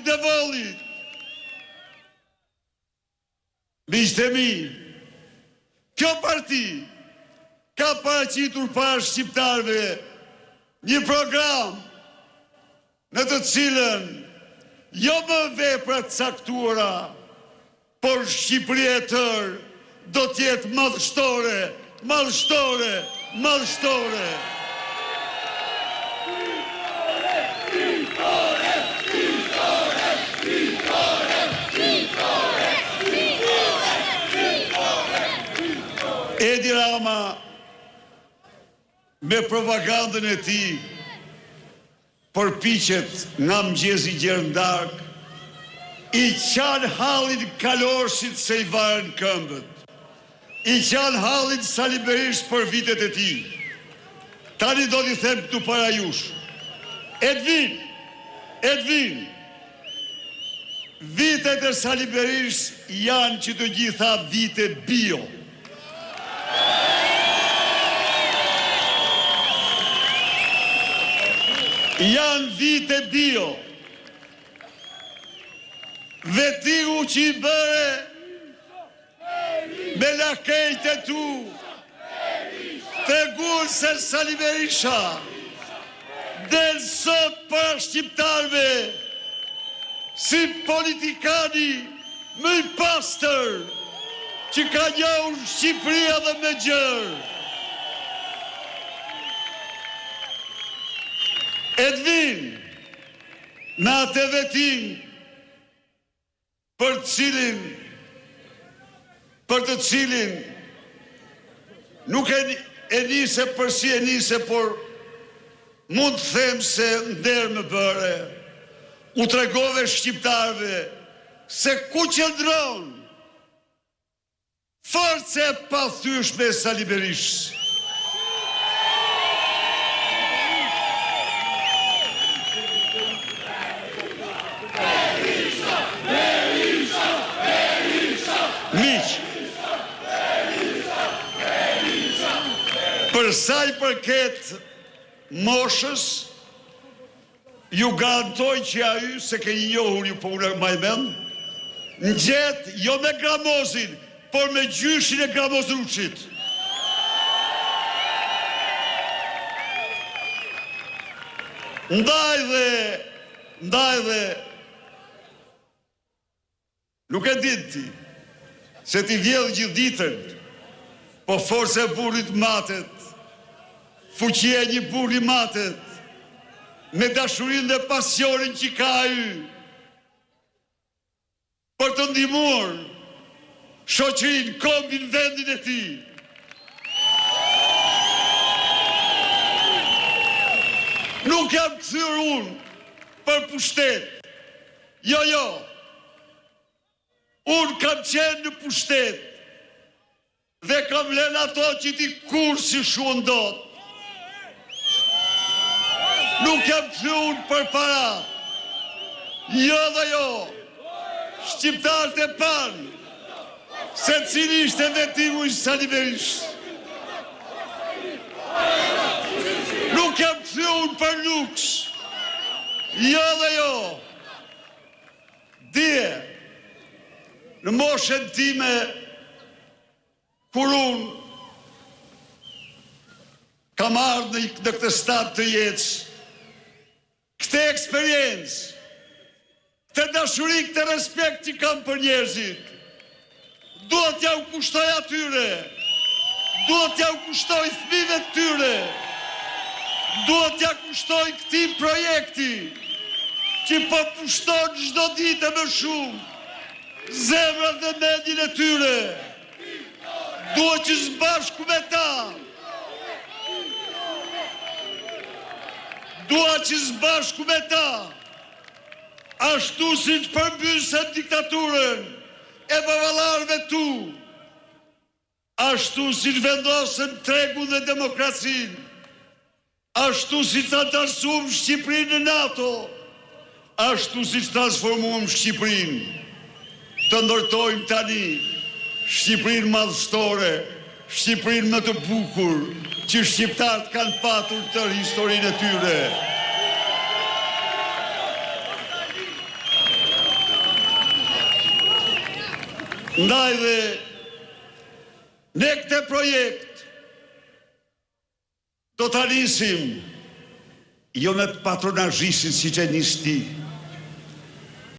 Devolli. Miqtë e mi, kjo parti ka paraqitur para shqiptarëve një program në të cilën jo më vepra të caktuara, por Shqipëria e tërë do të jetë madhështore, madhështore, madhështore. Edi Rama me propagandën e tij përpiqet nga mëngjesi gjerëndark i qanë hallin Kalorshit se i varen këmbët, i qanë hallin Sali Berisht për vitet e tij. Tani do t'i them këtu para jush, Edvin, vitet e Sali Berisht janë që të gjitha vite bio. Janë vite bio. Vetigu që i bëre me lakejt e tu tregun se Sali Berisha del sot para shqiptarve si politikani më i pastër që ka njohur Shqipëria dhe me gjërë. Edvin, në atë vetin për të cilin nuk e nise përsi e nise, por mund të them se ndër më bëre, u tregove shqiptarve se ku qëndron forca e pathyeshme e Sali Berishës. Për sa i përket moshës, ju garantoj që ajo se keni njohur ju po unë më mend, ngjet jo me gramozin, por me gjyshin e Gramozruçit. Ndaj dhe nuk e din ti se ti vjedh gjithë ditën, po forca e burrit matet, fuqia e një burri matet, me dashurinë dhe pasionin që ka ai për të ndihmuar shoqërinë, kombin, vendin e tij. Nuk jam kthyer unë për pushtet. Jo. Unë kam qenë në pushtet dhe kam lënë ato që ti kur si shuan dot. Nuk jam kthyer unë për para. Jo dhe jo. Shqiptarët e panë se cili ishte vetimu i Sali Berisht. Nuk jam kthyer unë për luks. Jo dhe jo. Dje, në moshën time, kur unë kam ardhur në këtë stad të jetës, këtë eksperiencë, këtë dashuri, këtë respekt që kam për njerëzit, duhet t'ja u kushtoj atyre, duhet t'ja u kushtoj fëmijëve të tyre, duhet t'ja kushtoj këtij projekti që po pushton çdo ditë më shumë zemrat dhe mendjen e tyre. Duhet që së bashku me ta, ashtu si të përmbysën diktaturën e baballarëve tu, ashtu si të vendosën tregun dhe demokracinë, ashtu si të antarësuam Shqipërinë në NATO, ashtu si të transformuam Shqipërinë, të ndërtojmë tani Shqipërinë madhështore, Shqipërinë më të bukur që shqiptarët kanë patur tërë historinë e tyre. Ndaj dhe ne këte projekt do të alisim jo me patronazhishin si që njës ti,